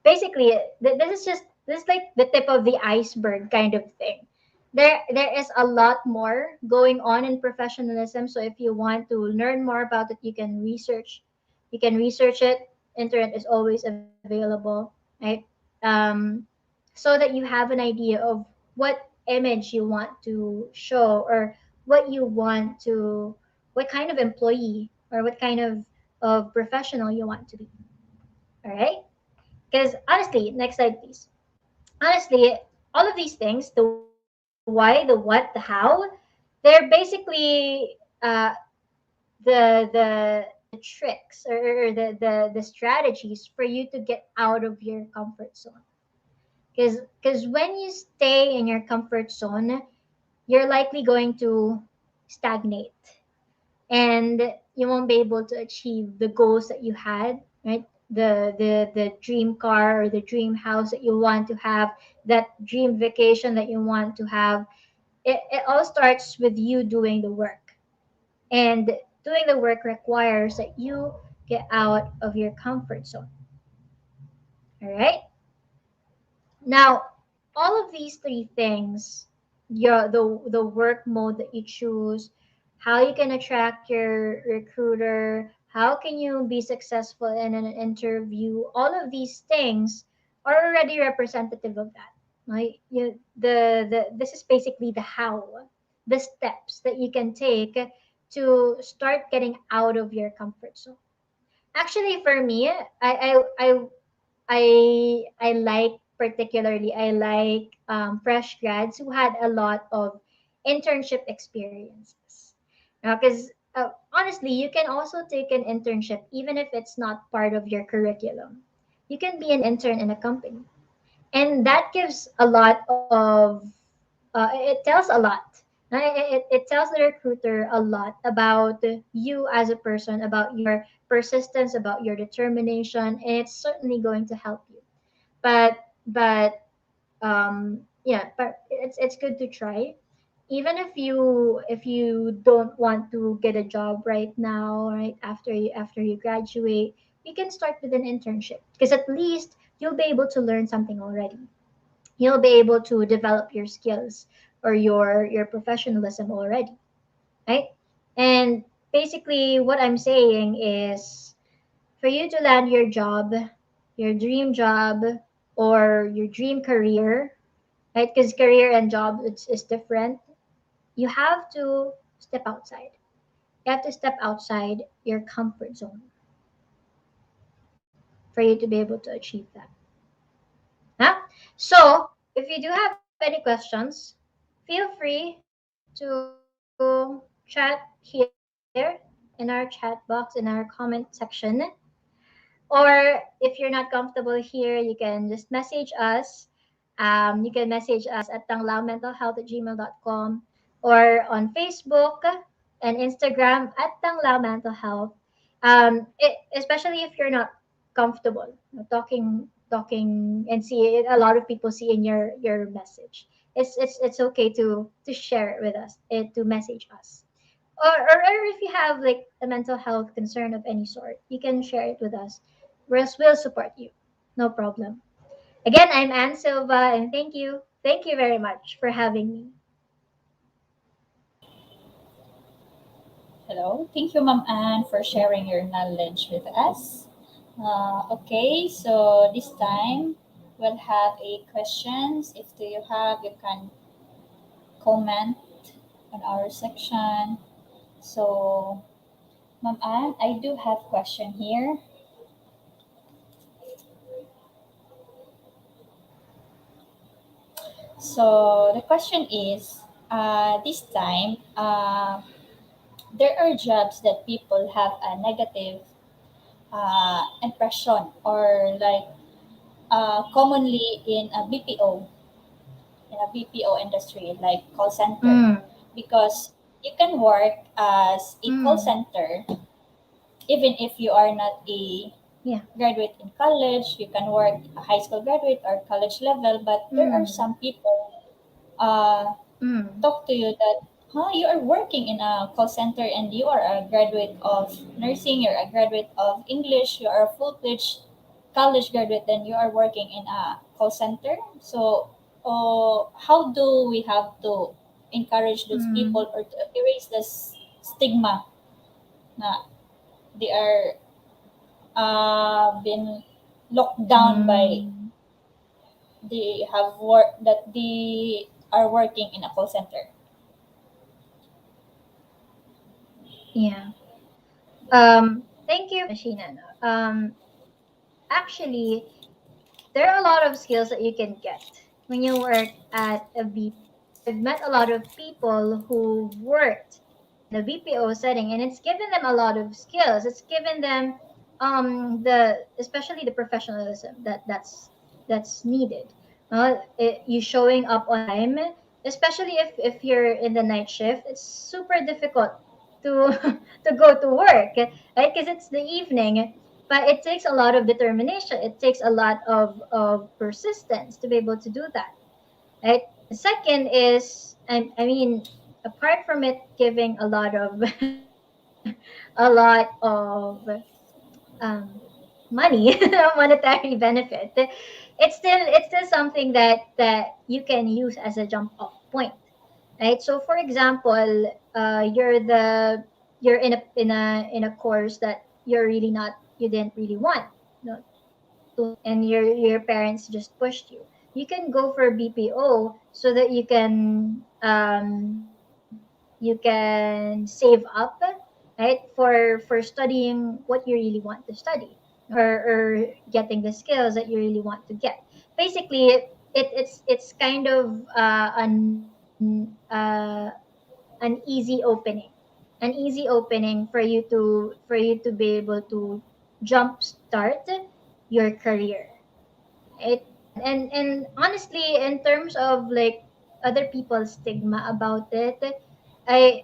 basically, this is like the tip of the iceberg kind of thing. There is a lot more going on in professionalism. So if you want to learn more about it, you can research. You can research it. Internet is always available, right? Um, so that you have an idea of what image you want to show, or what you want to, what kind of employee or what kind of professional you want to be. All right? Because honestly, next slide, please. Honestly, all of these things, the why, the what, the how, they're basically the tricks, or the strategies for you to get out of your comfort zone. Because when you stay in your comfort zone, you're likely going to stagnate, and you won't be able to achieve the goals that you had, right? The dream car or the dream house that you want to have, that dream vacation that you want to have. It all starts with you doing the work, and doing the work requires that you get out of your comfort zone. All right. Now, all of these three things, the work mode that you choose, how you can attract your recruiter, how can you be successful in an interview, all of these things are already representative of that. Right? The this is basically the how, the steps that you can take to start getting out of your comfort zone. Actually, for me, I like, particularly I like fresh grads who had a lot of internship experiences. Because honestly, you can also take an internship even if it's not part of your curriculum. You can be an intern in a company, and that gives a lot of it tells a lot. It tells the recruiter a lot about you as a person, about your persistence, about your determination, and it's certainly going to help you. But yeah, but it's good to try, even if you don't want to get a job right now, right after you graduate. You can start with an internship, because at least you'll be able to learn something already. You'll be able to develop your skills or your professionalism already, right? And basically what I'm saying is, for you to land your job, your dream job, or your dream career, right? Because career and job is different. You have to step outside. You have to step outside your comfort zone for you to be able to achieve that. Huh? So, if you do have any questions, feel free to chat here in our chat box, in our comment section. Or if you're not comfortable here, you can just message us. You can message us at tanglaumentalhealth@gmail.com, or on Facebook and Instagram at tanglaumentalhealth. Especially if you're not comfortable talking and see it, a lot of people see in your message. It's okay to share it with us, to message us. or if you have like a mental health concern of any sort, you can share it with us. We'll support you. No problem. Again, I'm Anne Silva, and thank you very much for having me. Hello. Thank you, Ma'am Anne, for sharing your knowledge with us. Okay, so this time we'll have a questions. If do you have, you can comment on our section. So, Ma'am Anne, I do have question here. So the question is, this time, there are jobs that people have a negative impression, or like commonly in a BPO industry, like call center, Mm, because you can work as a call mm, center even if you are not a yeah. graduate in college. You can work a high school graduate or college level, but there are Mm, some people uh, mm, talk to you that, you are working in a call center and you are a graduate of nursing, you're a graduate of English, you are a full-fledged college graduate, then you are working in a call center. So, how do we have to encourage those mm, people or to erase this stigma na they are been locked down by mm, they have work that they are working in a call center? yeah. Thank you for that question, Sheena. Actually, there are a lot of skills that you can get when you work at a BPO. I've met a lot of people who worked in a BPO setting, and it's given them a lot of skills. It's given them the especially the professionalism that's needed. You showing up on time, especially if you're in the night shift. It's super difficult to to go to work, right? Because it's the evening, but it takes a lot of determination. It takes a lot of persistence to be able to do that, right? And second is, I mean, apart from it giving a lot of a lot of money, monetary benefit, it's still something that you can use as a jump off point, right? So for example, you're in a course that you didn't really want, and your parents just pushed you. You can go for BPO so that you can save up, right, for studying what you really want to study, or getting the skills that you really want to get. Basically, it's kind of an easy opening, for you to be able to jump start your career, right? And honestly, in terms of like other people's stigma about it, I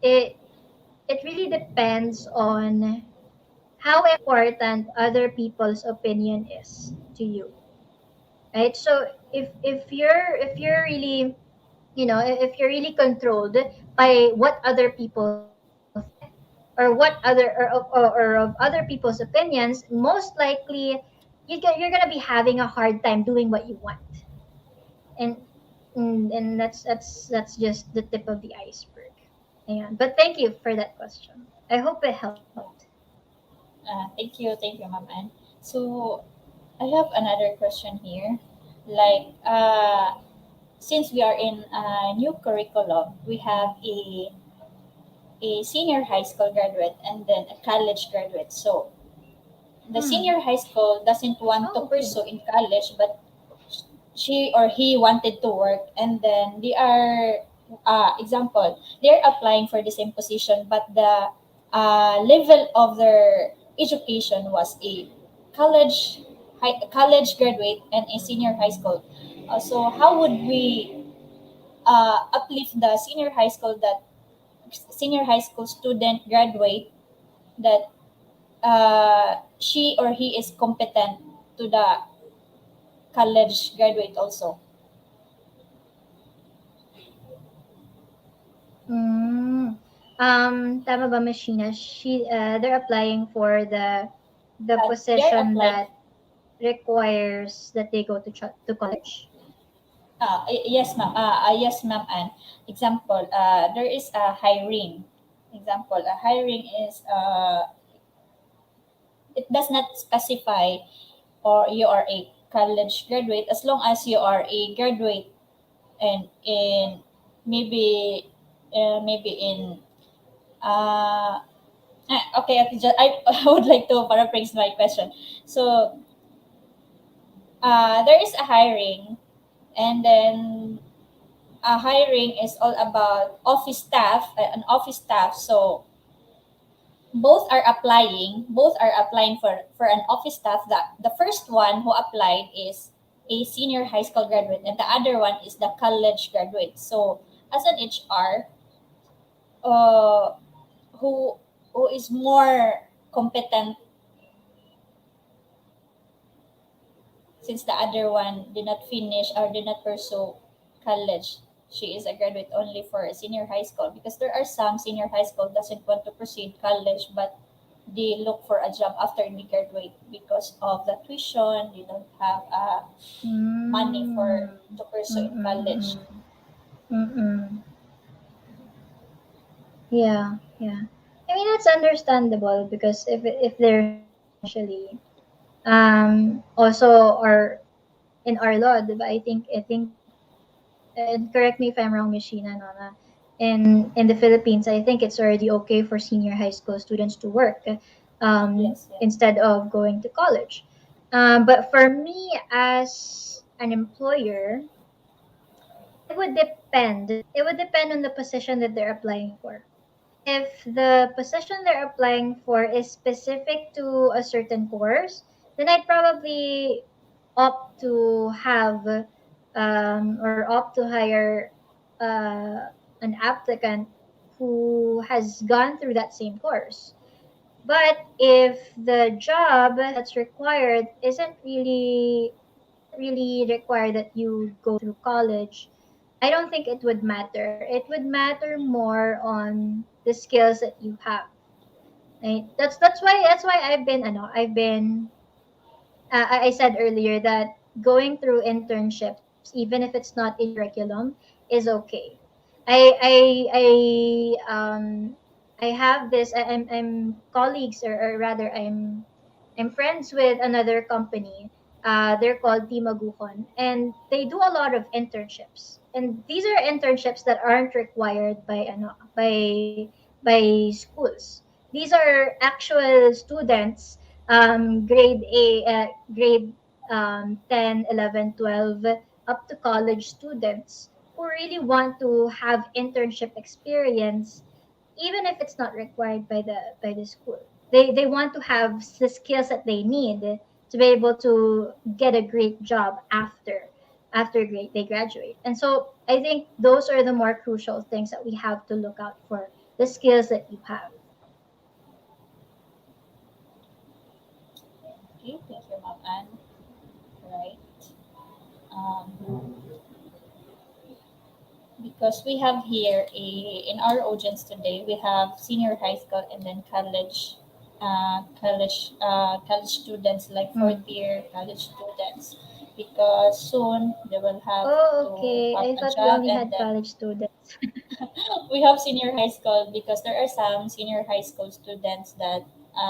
it it really depends on how important other people's opinion is to you, right? So if you're really, if you're really controlled by what other people think, or what other or of other people's opinions, most likely you're gonna be having a hard time doing what you want. And that's just the tip of the iceberg. And but thank you for that question. I hope it helped. Thank you, Ma'am Ann. So I have another question here. Like, since we are in a new curriculum, we have a senior high school graduate and then a college graduate. So the Hmm. senior high school doesn't want to Oh, okay. pursue in college, but she or he wanted to work, and then they are, example, they're applying for the same position, but the level of their education was a college graduate and a senior high school. So how would we uplift the senior high school student graduate that she or he is competent to the college graduate also? Mm. Tama ba, Machina? They're applying for the They're position applying. that requires that they go to college. Yes, ma'am. Yes, ma'am. And example, there is a hiring. Example, a hiring is it does not specify or you are a college graduate as long as you are a graduate and in maybe maybe in uh okay, okay just, I would like to paraphrase my question. So there is a hiring, and then a hiring is all about office staff, an office staff. So both are applying for an office staff. That the first one who applied is a senior high school graduate and the other one is the college graduate. So as an HR, uh, who who is more competent, since the other one did not finish or did not pursue college. She is a graduate only for senior high school because there are some senior high school doesn't want to proceed college, but they look for a job after they graduate because of the tuition. They don't have money for Mm. to pursue in college. Mm-mm. Mm-mm. Yeah, yeah. I mean, that's understandable because if they're financially, also are in our law, diba? I think, and correct me if I'm wrong, Mishina, no, na, in the Philippines, I think it's already okay for senior high school students to work, Yes, yes. instead of going to college. But for me as an employer, it would depend. It would depend on the position that they're applying for. If the position they're applying for is specific to a certain course, then I'd probably opt to have, or opt to hire an applicant who has gone through that same course. But if the job that's required isn't really require that you go through college, I don't think it would matter. It would matter more on the skills that you have. Right? That's why I said earlier that going through internships, even if it's not in your curriculum, is okay. I have this. I'm colleagues, or rather, I'm friends with another company. They're called Team Aguhon, and they do a lot of internships. And these are internships that aren't required by schools. These are actual students, grade 10, 11, 12, up to college students who really want to have internship experience, even if it's not required by the school. They want to have the skills that they need to be able to get a great job after they graduate. And so I think those are the more crucial things that we have to look out for, the skills that you have. Okay, thank you, Ma'am Anne. Right. Um, because we have here a in our audience today we have senior high school and then college students like fourth Mm. year college students because soon they will have Oh, to okay. have I a thought we job only and had then college students. we have senior high school because there are some senior high school students that,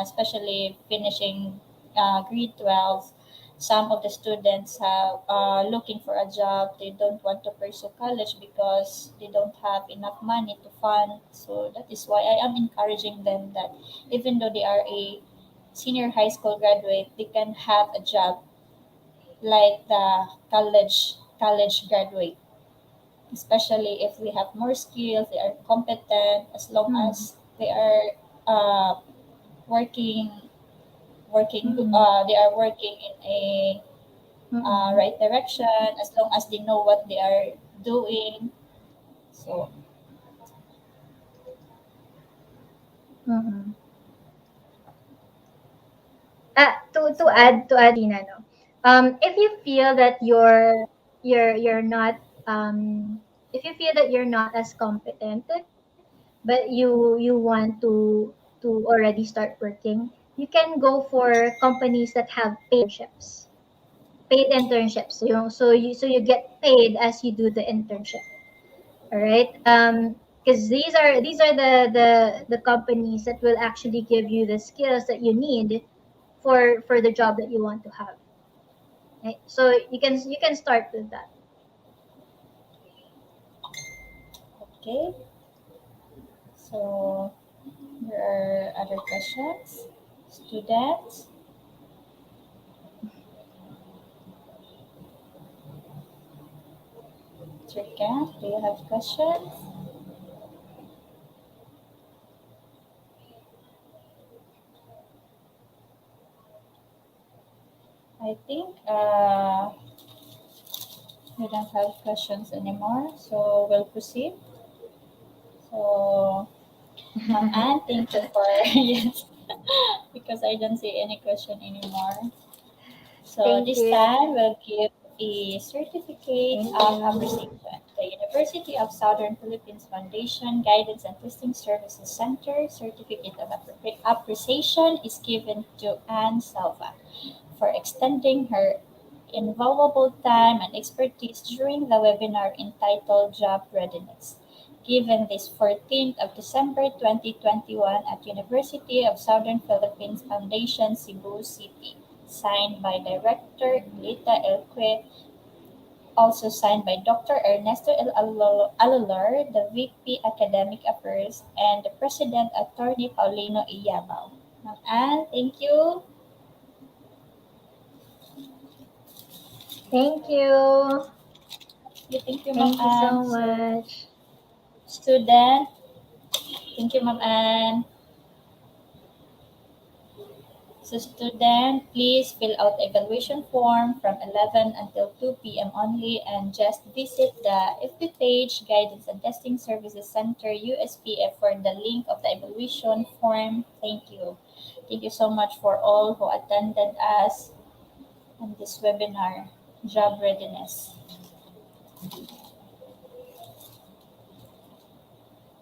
especially finishing grade 12, some of the students have looking for a job. They don't want to pursue college because they don't have enough money to fund. So that is why I am encouraging them that even though they are a senior high school graduate, they can have a job like the college graduate, especially if we have more skills, they are competent as long Mm. as they are uh, working Mm. they are working in a Mm. right direction, as long as they know what they are doing. So Mm. To so add, Gina, no. If you feel that you're not, if you feel that you're not as competent, but you want to already start working, you can go for companies that have paid internships. So you get paid as you do the internship. All right. Because these are the companies that will actually give you the skills that you need for the job that you want to have. Right? So you can start with that. Okay. So there are other questions. Students, Trika, do you have questions? I think we don't have questions anymore, so we'll proceed. So, Ma'am Anne, thank you for yes, because I don't see any question anymore. So Thank this you. time we'll give a certificate Thank of you. appreciation. The University of Southern Philippines Foundation Guidance and Testing Services Center Certificate of Appreciation is given to Anne Salva for extending her invaluable time and expertise during the webinar entitled Job Readiness, given this 14th of December 2021 at University of Southern Philippines Foundation, Cebu City. Signed by Director Lita Elque, also signed by Dr. Ernesto Alular, the VP Academic Affairs, and the President Attorney Paulino Iyabao. And thank you. Thank you. Thank you, Ma'am Thank you Anne. so So, much. student, thank you, Ma'am Anne. So student, please fill out evaluation form from 11 until 2 p.m. only and just visit the FB page Guidance and Testing Services Center USPF for the link of the evaluation form. Thank you. Thank you so much for all who attended us on this webinar, Job Readiness.